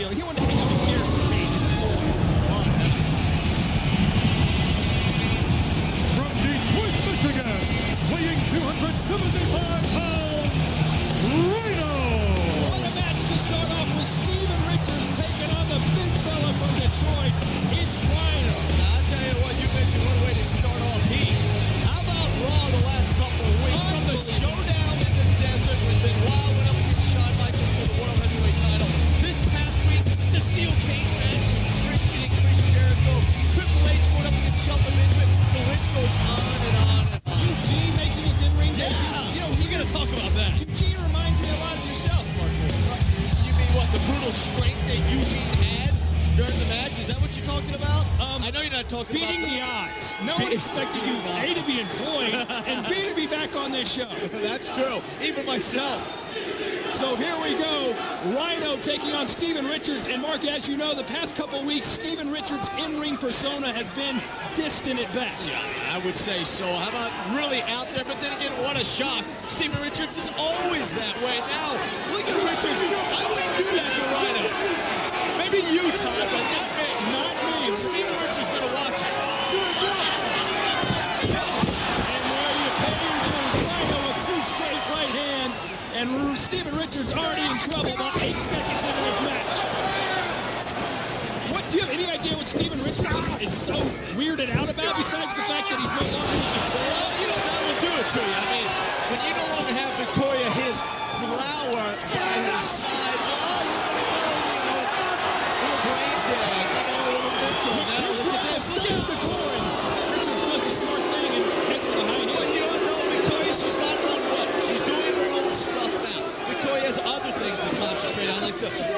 feeling. He wanted to hang out with Garrison Cage, his boy. Oh, no. From Detroit, Michigan, weighing 275 pounds, Rhyno! What a match to start off with Steven Richards taking on the big fella from Detroit. It's Rhyno. I'll tell you what, you mentioned one way to start off heat. How about Raw the last couple of weeks? From the showdown in the desert with Benoit went up against Shawn Michaels for the World Heavyweight title. This past week, the Steel Cage match with Christian and Chris Jericho. Triple H going up against Shelton Benjamin. The list goes on and on and on. Eugene making his in-ring debut. Yeah, You know, we're going to talk about that. Eugene reminds me a lot of yourself, Marcus. You mean what, the brutal strength that Eugene had during the match? Is that what you're talking about? I know you're not talking Beating about the odds. No one expected you, A, to be employed, and B, to be back on this show. That's true. Even myself. So here we go. Rhyno taking on Steven Richards. And Mark, as you know, the past couple weeks, Steven Richards' in-ring persona has been distant at best. Yeah, I would say so. How about really out there? But then again, what a shock. Steven Richards is always that way. Now, look at Richards. I wouldn't do that to Rhyno. Maybe you, Todd, but not me. Not me. Steven Richards better watch it. And there you pay your dues. Rhyno with 2 straight right hands. And Steven Richards already in trouble about 8 seconds into this match. Do you have any idea what Steven Richards is so weirded out about, besides the fact that he's no longer with Victoria? Well, you know, that will do it to you. I mean, when you no longer have Victoria, his flower by his side, little brain dead, little mental. Now, look at this. Look at the core. Richards does a smart thing and heads for the high heel. But you don't know, Victoria's just got her own what? She's doing her own stuff now. Victoria has other things to concentrate on,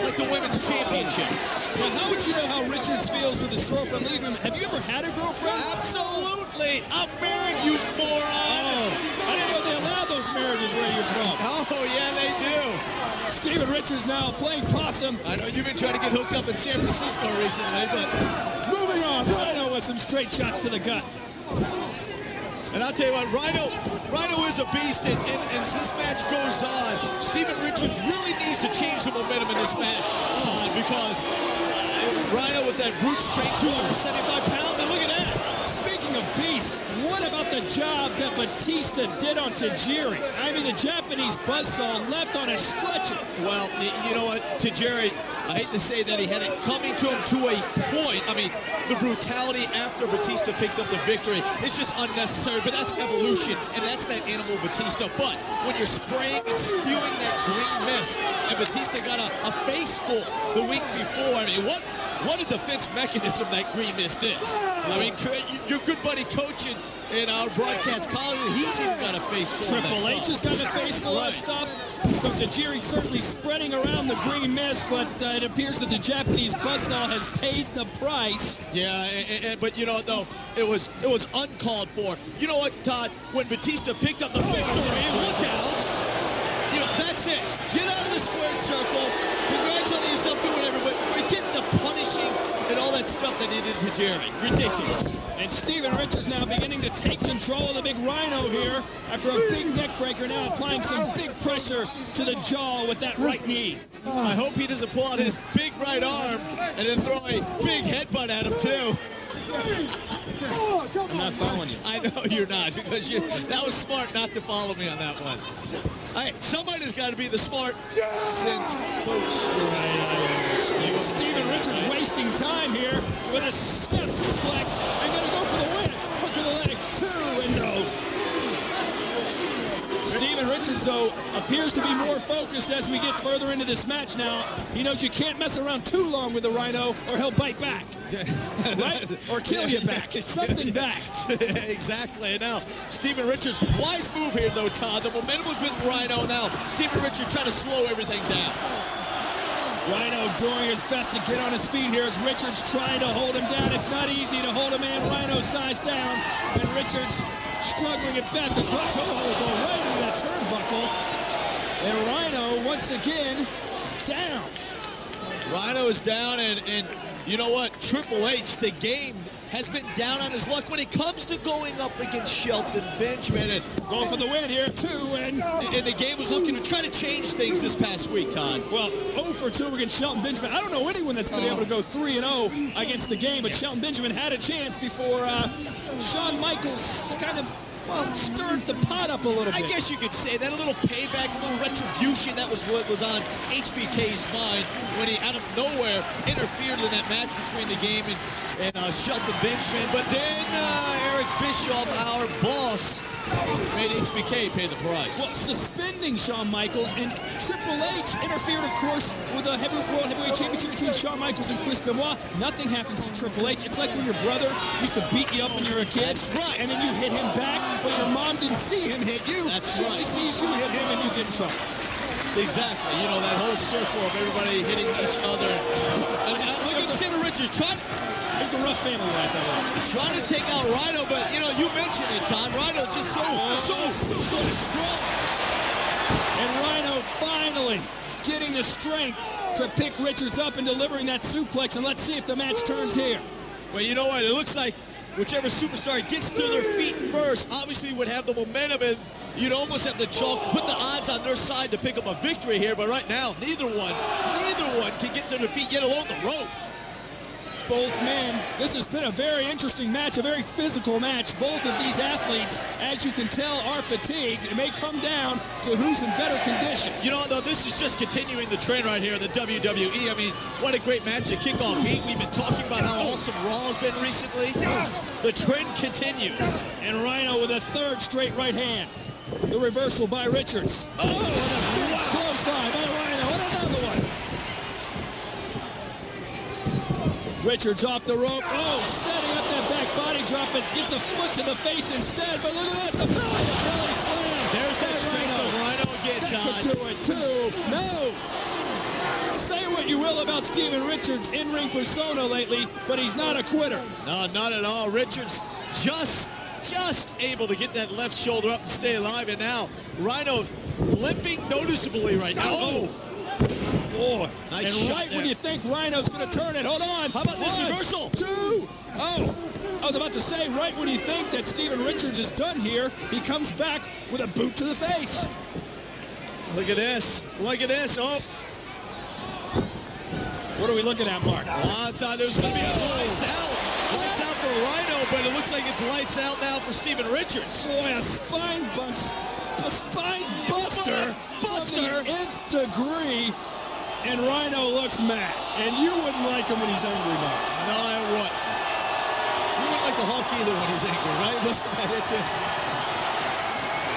like the women's championship. Now, how would you know how Richards feels with his girlfriend leaving him? Have you ever had a girlfriend? Absolutely. I'm married, you moron. Oh, I didn't know they allowed those marriages where you're from. Oh, yeah, they do. Steven Richards now playing possum. I know you've been trying to get hooked up in San Francisco recently, but... Moving on, Rhyno with some straight shots to the gut. And I'll tell you what, Rhyno is a beast, and as this match goes on, Steven Richards really needs to change the momentum in this match, Todd, because Rhyno with that brute strength, 275 pounds, and look at that. Speaking of beasts, what about the job that Batista did on Tajiri? I mean, the Japanese buzzsaw left on a stretcher. Well, you know what, Tajiri, I hate to say that he had it coming to him to a point. I mean, the brutality after Batista picked up the victory is just unnecessary, but that's evolution, and that's that animal Batista. But when you're spraying and spewing that green mist, and Batista got a face full the week before, I mean, what a defense mechanism that green mist is. I mean, your good buddy coach in our broadcast colleague, he's even got a face full of that Triple H has got a face full of stuff. So Tajiri certainly spreading around the green mist, but it appears that the Japanese buzzsaw has paid the price. Yeah, but you know, though, it was uncalled for. You know what, Todd? When Batista picked up the victory, look out! You know, that's it. Get out of the squared circle. Congratulate yourself, do whatever, but forget the punishing and all that stuff that he did to Jerry. Ridiculous. And Steven Richards now beginning to take control of the big Rhyno here after a big neck breaker, now applying some big pressure to the jaw with that right knee. I hope he doesn't pull out his big right arm and then throw a big headbutt at him, too. I'm not following you. I know you're not, because that was smart not to follow me on that one. Somebody's got to be the smart since Coach is Steven Richards wasting time here with a step suplex and going to go for the win. Hook of the leg, 2 and no. Steven Richards, though, appears to be more focused as we get further into this match now. He knows you can't mess around too long with the Rhyno or he'll bite back. Right? Or kill you back. Something back. Exactly. Now, Steven Richards, wise move here, though, Todd. The momentum was with Rhyno now. Steven Richards trying to slow everything down. Rhyno doing his best to get on his feet here as Richards trying to hold him down. It's not easy to hold a man Rhyno size down. And Richards struggling at best. A drop toe hold though right into that turnbuckle. And Rhyno once again down. Rhyno is down, and you know what? Triple H, the game has been down on his luck when it comes to going up against Shelton Benjamin. And going for the win here, 2 and the game was looking to try to change things this past week, Todd. Well, 0 for 2 against Shelton Benjamin. I don't know anyone that's been able to go 3-0 against the game, but Shelton Benjamin had a chance before Shawn Michaels kind of, well, stirred the pot up a little bit. I guess you could say that, a little payback, a little retribution. That was what was on HBK's mind when he, out of nowhere, interfered in that match between the game and Shelton Benjamin. But then Eric Bischoff, our boss, made HBK pay the price. Well, suspending Shawn Michaels, and Triple H interfered, of course, with the World Heavyweight Championship between Shawn Michaels and Chris Benoit. Nothing happens to Triple H. It's like when your brother used to beat you up when you were a kid. That's right. And then you hit him back, but your mom didn't see him hit you. That's she right. only sees you hit him and you get in trouble. Exactly. You know, that whole circle of everybody hitting each other. Look at Steven Richards it was a rough family life, I think. Trying to take out Rhyno, but, you know, you mentioned it, Todd. Rhyno just so strong. And Rhyno finally getting the strength to pick Richards up and delivering that suplex. And let's see if the match turns here. Well, you know what? It looks like whichever superstar gets to their feet first obviously would have the momentum, and you'd almost have to put the odds on their side to pick up a victory here. But right now, neither one can get to their feet, yet alone the rope. Both men, this has been a very interesting match, a very physical match. Both of these athletes, as you can tell, are fatigued. It may come down to who's in better condition. You know, though, this is just continuing the trend right here in the WWE. I mean, what a great match at Kickoff Heat. We've been talking about how awesome Raw has been recently. The trend continues. And Rhyno with a third straight right hand. The reversal by Richards. Oh, and a big clothesline by Rhyno. And another one. Richards off the rope. Oh, setting up that back body drop, but gets a foot to the face instead. But look at that, the belly slam. There's that strength of Rhyno again, Todd. That could do it too. No. Say what you will about Steven Richards' in-ring persona lately, but he's not a quitter. No, not at all. Richards just able to get that left shoulder up and stay alive, and now Rhyno limping noticeably right now. Oh. Boy, nice and shot right there. when you think Rhino's going to turn it, hold on. How about this reversal? 2. Oh, I was about to say, right when you think that Steven Richards is done here, he comes back with a boot to the face. Look at this. Look at this. Oh. What are we looking at, Mark? Well, I thought it was going to be a lights out. Lights out for Rhyno, but it looks like it's lights out now for Steven Richards. Boy, a spine buster of the nth degree. And Rhyno looks mad. And you wouldn't like him when he's angry, Mark. No, I wouldn't. You wouldn't like the Hulk either when he's angry, right? Wasn't that it, too?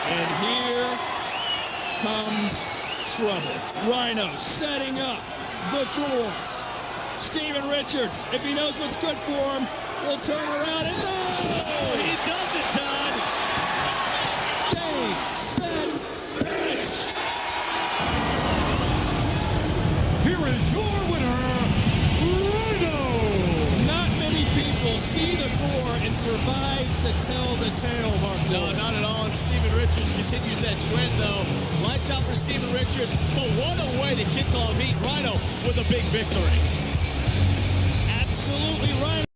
And here comes trouble. Rhyno setting up the Gore. Steven Richards, if he knows what's good for him, will turn around and no! He does it, Todd. Game, set, match. Here is your winner, Rhyno! Not many people see the Gore and survive to tell the tale, Mark. No, not at all. And Steven Richards continues that trend, though. Lights out for Steven Richards. But what a way to kick off Heat. Rhyno with a big victory. Absolutely right.